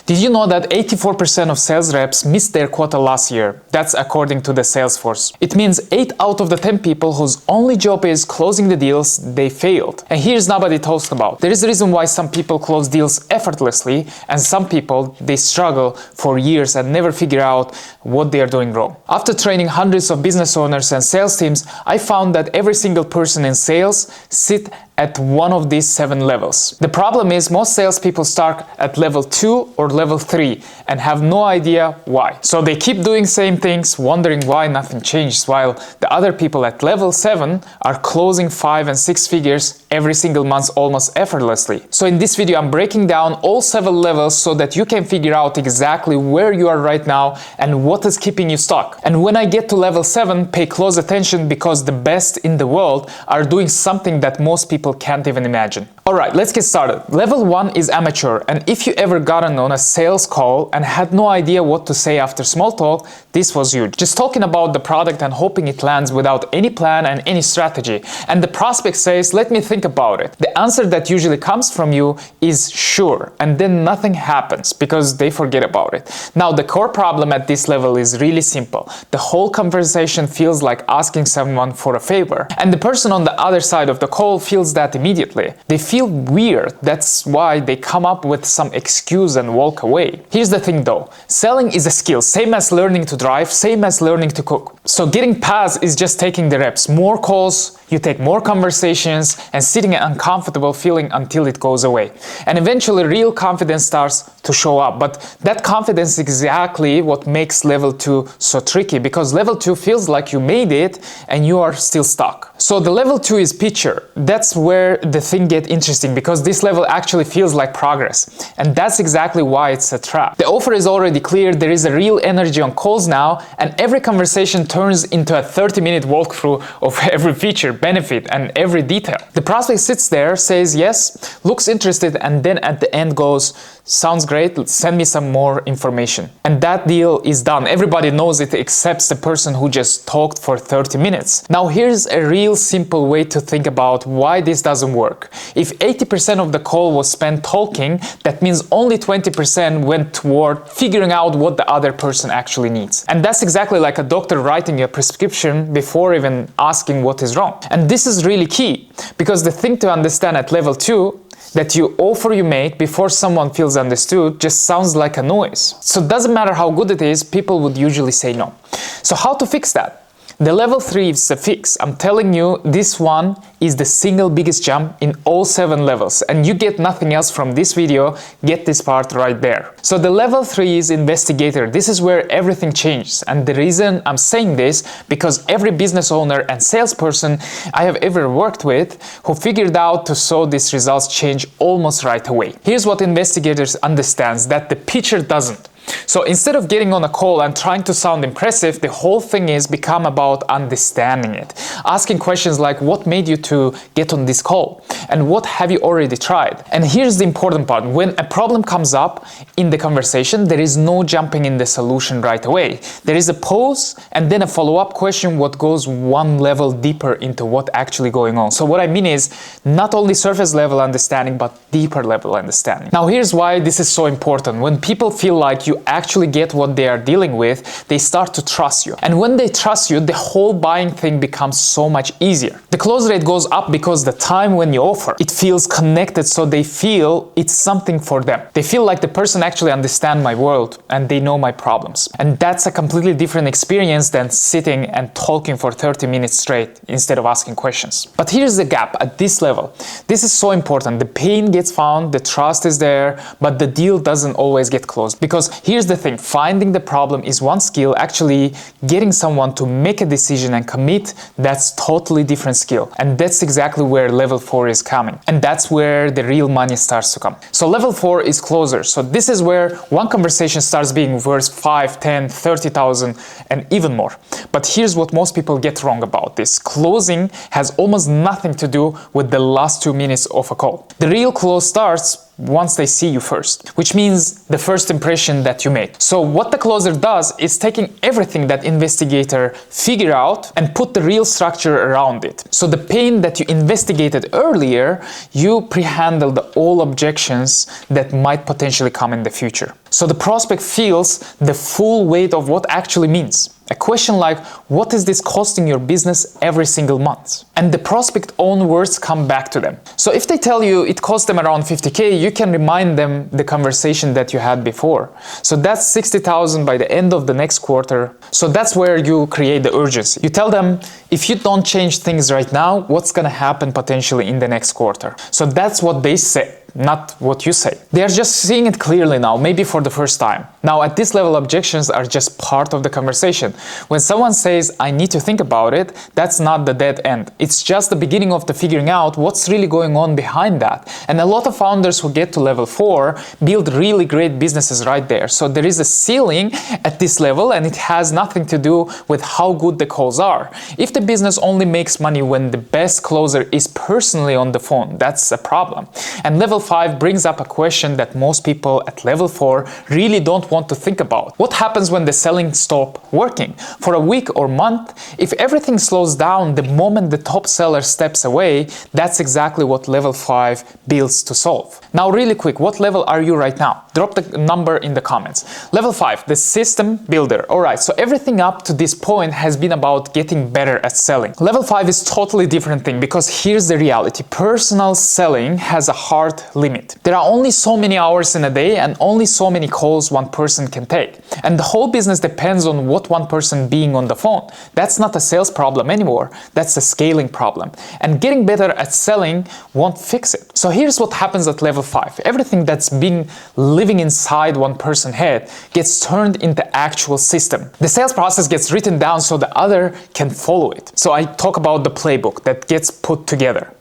Did you know that 84% of sales reps missed their quota last year? That's according to the Salesforce. It means 8 out of the 10 people whose only job is closing the deals, they failed. And here's nobody talks about. There is a reason why some people close deals effortlessly and some people, they struggle for years and never figure out what they are doing wrong. After training hundreds of business owners and sales teams, I found that every single person in sales sit at one of these 7 levels. The problem is most salespeople start at level 2 or level 3 and have no idea why. So they keep doing same things, wondering why nothing changes, while the other people at level 7 are closing 5 and 6 figures every single month almost effortlessly. So in this video, I'm breaking down all 7 levels so that you can figure out exactly where you are right now and what is keeping you stuck. And when I get to level 7, pay close attention because the best in the world are doing something that most people can't even imagine. Alright, let's get started. Level 1 is amateur, and if you ever gotten on a sales call and had no idea what to say after small talk, this was you. Just talking about the product and hoping it lands without any plan and any strategy. And the prospect says, let me think about it. The answer that usually comes from you is sure, and then nothing happens because they forget about it. Now, the core problem at this level is really simple. The whole conversation feels like asking someone for a favor, and the person on the other side of the call feels that immediately. They feel weird. That's why they come up with some excuse and walk away. Here's the thing though, selling is a skill, same as learning to drive, same as learning to cook. So getting past is just taking the reps, more calls, you take more conversations and sitting an uncomfortable feeling until it goes away. And eventually real confidence starts to show up. But that confidence is exactly what makes level 2 so tricky, because level 2 feels like you made it and you are still stuck. So the level 2 is picture. That's where the thing gets interesting, because this level actually feels like progress. And that's exactly why it's a trap. The offer is already clear, there is a real energy on calls now, and every conversation turns into a 30-minute walkthrough of every feature, benefit, and every detail. The prospect sits there, says yes, looks interested, and then at the end goes, sounds great, send me some more information. And that deal is done. Everybody knows it except the person who just talked for 30 minutes. Now here's a real simple way to think about why this doesn't work. If 80% of the call was spent talking, that means only 20% went toward figuring out what the other person actually needs. And that's exactly like a doctor writing a prescription before even asking what is wrong. And this is really key, because the thing to understand at level 2, that you offer you make before someone feels understood just sounds like a noise. So it doesn't matter how good it is, people would usually say no. So how to fix that? The level 3 is the fix. I'm telling you, this one is the single biggest jump in all 7 levels, and you get nothing else from this video, get this part right there. So the level 3 is Investigator. This is where everything changes, and the reason I'm saying this, because every business owner and salesperson I have ever worked with who figured out to saw these results change almost right away. Here's what Investigators understands that the pitcher doesn't. So instead of getting on a call and trying to sound impressive, the whole thing is become about understanding it. Asking questions like, what made you to get on this call? And what have you already tried? And here's the important part. When a problem comes up in the conversation, there is no jumping in the solution right away. There is a pause and then a follow-up question what goes one level deeper into what actually going on. So what I mean is not only surface level understanding, but deeper level understanding. Now here's why this is so important. When people feel like you actually get what they are dealing with, they start to trust you. And when they trust you, the whole buying thing becomes so much easier. The close rate goes up because the time when you offer, it feels connected, so they feel it's something for them. They feel like the person actually understands my world and they know my problems. And that's a completely different experience than sitting and talking for 30 minutes straight instead of asking questions. But here's the gap at this level. This is so important. The pain gets found, the trust is there, but the deal doesn't always get closed. Because here's the thing, finding the problem is one skill, actually getting someone to make a decision and commit, that's totally different skill. And that's exactly where level 4 is coming. And that's where the real money starts to come. So level 4 is closer. So this is where one conversation starts being worth 5, 10, 30,000 and even more. But here's what most people get wrong about this. Closing has almost nothing to do with the last 2 minutes of a call. The real close starts once they see you first, which means the first impression that you make. So what the closer does is taking everything that Investigator figure out and put the real structure around it. So the pain that you investigated earlier, you pre-handle all objections that might potentially come in the future. So the prospect feels the full weight of what actually means. A question like, what is this costing your business every single month? And the prospect own words come back to them. So if they tell you it cost them around 50K, you can remind them the conversation that you had before. So that's 60,000 by the end of the next quarter. So that's where you create the urgency. You tell them, if you don't change things right now, what's gonna happen potentially in the next quarter? So that's what they say, not what you say. They are just seeing it clearly now, maybe for the first time. Now, at this level, objections are just part of the conversation. When someone says, I need to think about it, that's not the dead end. It's just the beginning of the figuring out what's really going on behind that. And a lot of founders who get to level 4 build really great businesses right there. So there is a ceiling at this level, and it has nothing to do with how good the calls are. If the business only makes money when the best closer is personally on the phone, that's a problem. And level 5 brings up a question that most people at level 4 really don't want to think about. What happens when the selling stops working? For a week or month, if everything slows down the moment the top seller steps away, that's exactly what level 5 builds to solve. Now, really quick, what level are you right now? Drop the number in the comments. Level 5, the system builder. Alright, so everything up to this point has been about getting better at selling. Level 5 is totally different thing, because here's the reality. Personal selling has a hard limit. There are only so many hours in a day and only so many calls one person can take. And the whole business depends on what one person being on the phone. That's not a sales problem anymore. That's a scaling problem. And getting better at selling won't fix it. So here's what happens at level 5. Everything that's been living inside one person's head gets turned into actual system. The sales process gets written down so the other can follow it. So I talk about the playbook that gets put together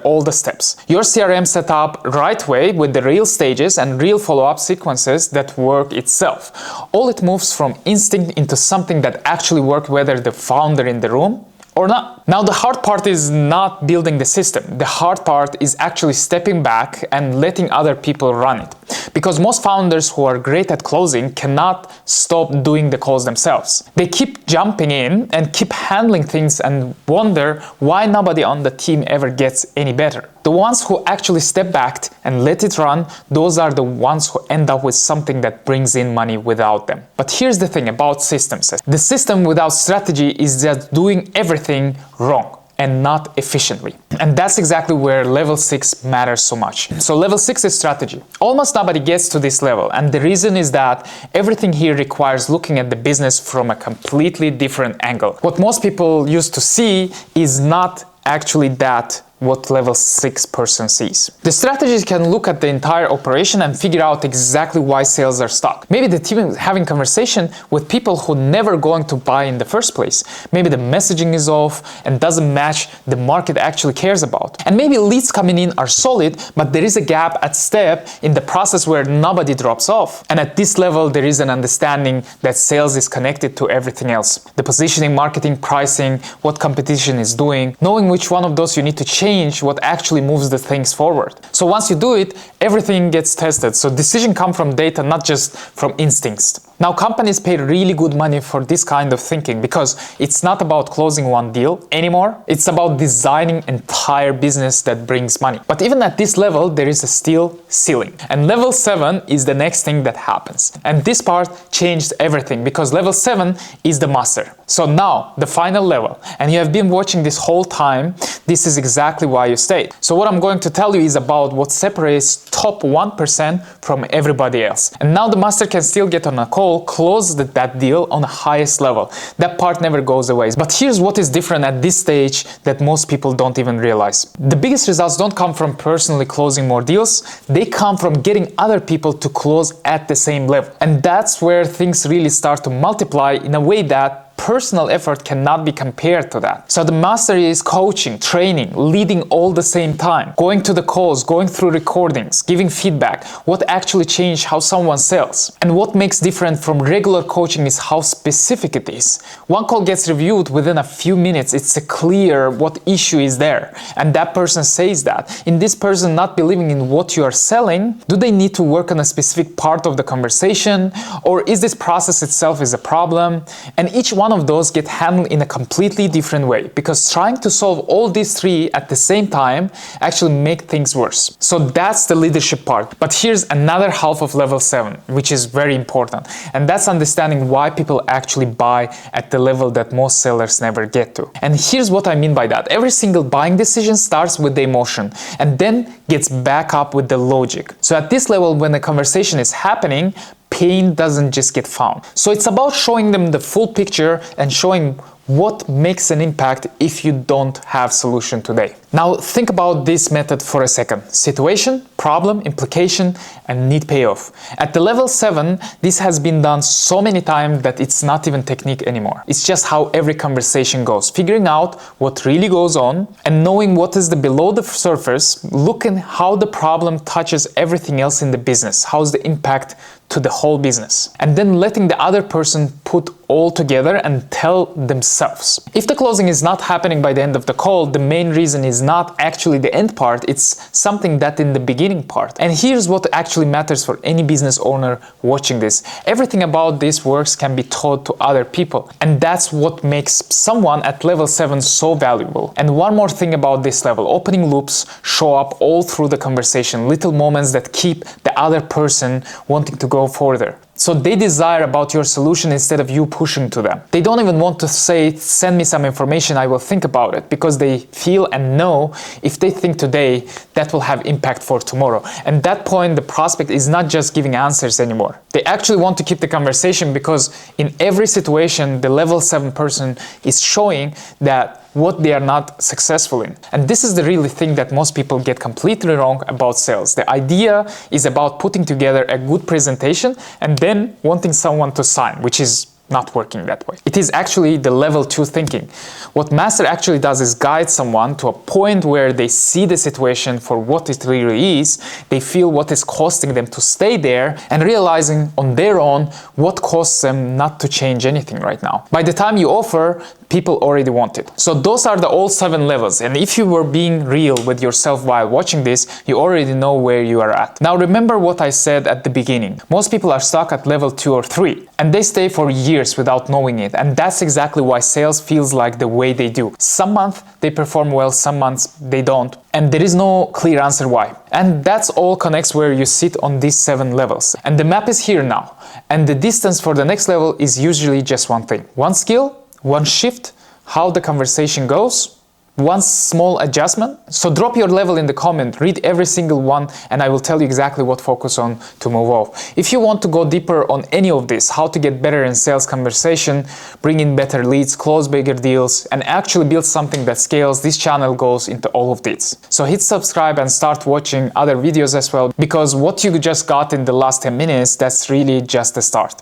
all the steps. Your CRM set up right way with the real stages and real follow-up sequences that work itself. All it moves from instinct into something that actually works, whether the founder in the room or not. Now, the hard part is not building the system. The hard part is actually stepping back and letting other people run it. Because most founders who are great at closing cannot stop doing the calls themselves. They keep jumping in and keep handling things and wonder why nobody on the team ever gets any better. The ones who actually step back and let it run, those are the ones who end up with something that brings in money without them. But here's the thing about systems. The system without strategy is just doing everything wrong and not efficiently. And that's exactly where level 6 matters so much. So level 6 is strategy. Almost nobody gets to this level, and the reason is that everything here requires looking at the business from a completely different angle. What most people used to see is not actually that what level 6 person sees. The strategist can look at the entire operation and figure out exactly why sales are stuck. Maybe the team is having conversation with people who never going to buy in the first place. Maybe the messaging is off and doesn't match the market actually cares about. And maybe leads coming in are solid, but there is a gap at step in the process where nobody drops off. And at this level, there is an understanding that sales is connected to everything else. The positioning, marketing, pricing, what competition is doing, knowing which one of those you need to change what actually moves the things forward. So once you do it, everything gets tested. So decisions come from data, not just from instincts. Now, companies pay really good money for this kind of thinking because it's not about closing one deal anymore. It's about designing entire business that brings money. But even at this level, there is a still ceiling. And level 7 is the next thing that happens. And this part changed everything because level 7 is the master. So now, the final level, and you have been watching this whole time, this is exactly why you stayed. So what I'm going to tell you is about what separates top 1% from everybody else. And now the master can still get on a call, close that deal on the highest level. That part never goes away. But here's what is different at this stage that most people don't even realize. The biggest results don't come from personally closing more deals. They come from getting other people to close at the same level. And that's where things really start to multiply in a way that personal effort cannot be compared to that. So the master is coaching, training, leading all the same time, going to the calls, going through recordings, giving feedback, what actually changed how someone sells. And what makes different from regular coaching is how specific it is. One call gets reviewed within a few minutes. It's clear what issue is there. And that person says that. In this person not believing in what you are selling, do they need to work on a specific part of the conversation? Or is this process itself is a problem? And each one one of those get handled in a completely different way, because trying to solve all these three at the same time actually make things worse. So that's the leadership part. But here's another half of level 7, which is very important, and that's understanding why people actually buy at the level that most sellers never get to. And here's what I mean by that. Every single buying decision starts with the emotion and then gets back up with the logic. So at this level, when the conversation is happening, pain doesn't just get found. So it's about showing them the full picture and showing what makes an impact if you don't have solution today. Now think about this method for a second. Situation, problem, implication, and need payoff. At the level 7, this has been done so many times that it's not even technique anymore. It's just how every conversation goes. Figuring out what really goes on and knowing what is the below the surface, looking how the problem touches everything else in the business. How's the impact to the whole business? And then letting the other person put all together and tell themselves. If the closing is not happening by the end of the call, the main reason is not actually the end part, it's something that in the beginning part. And here's what actually matters for any business owner watching this. Everything about this works can be taught to other people. And that's what makes someone at level 7 so valuable. And one more thing about this level, opening loops show up all through the conversation, little moments that keep the other person wanting to go further. So they desire about your solution instead of you pushing to them. They don't even want to say, send me some information, I will think about it, because they feel and know if they think today, that will have impact for tomorrow. And at that point, the prospect is not just giving answers anymore. They actually want to keep the conversation, because in every situation, the level 7 person is showing that what they are not successful in. And this is the really thing that most people get completely wrong about sales. The idea is about putting together a good presentation and then wanting someone to sign, which is not working that way. It is actually the level 2 thinking. What master actually does is guide someone to a point where they see the situation for what it really is, they feel what is costing them to stay there, and realizing on their own what costs them not to change anything right now. By the time you offer, people already want it. So those are the all 7 levels, and if you were being real with yourself while watching this, you already know where you are at. Now remember what I said at the beginning. Most people are stuck at level 2 or 3, and they stay for years without knowing it, and that's exactly why sales feels like the way they do. Some months they perform well, some months they don't, and there is no clear answer why. And that's all connects where you sit on these 7 levels. And the map is here now, and the distance for the next level is usually just one thing. One skill, one shift, how the conversation goes, one small adjustment. So drop your level in the comment, read every single one, and I will tell you exactly what focus on to move off. If you want to go deeper on any of this, how to get better in sales conversation, bring in better leads, close bigger deals, and actually build something that scales, this channel goes into all of this. So hit subscribe and start watching other videos as well, because what you just got in the last 10 minutes, that's really just the start.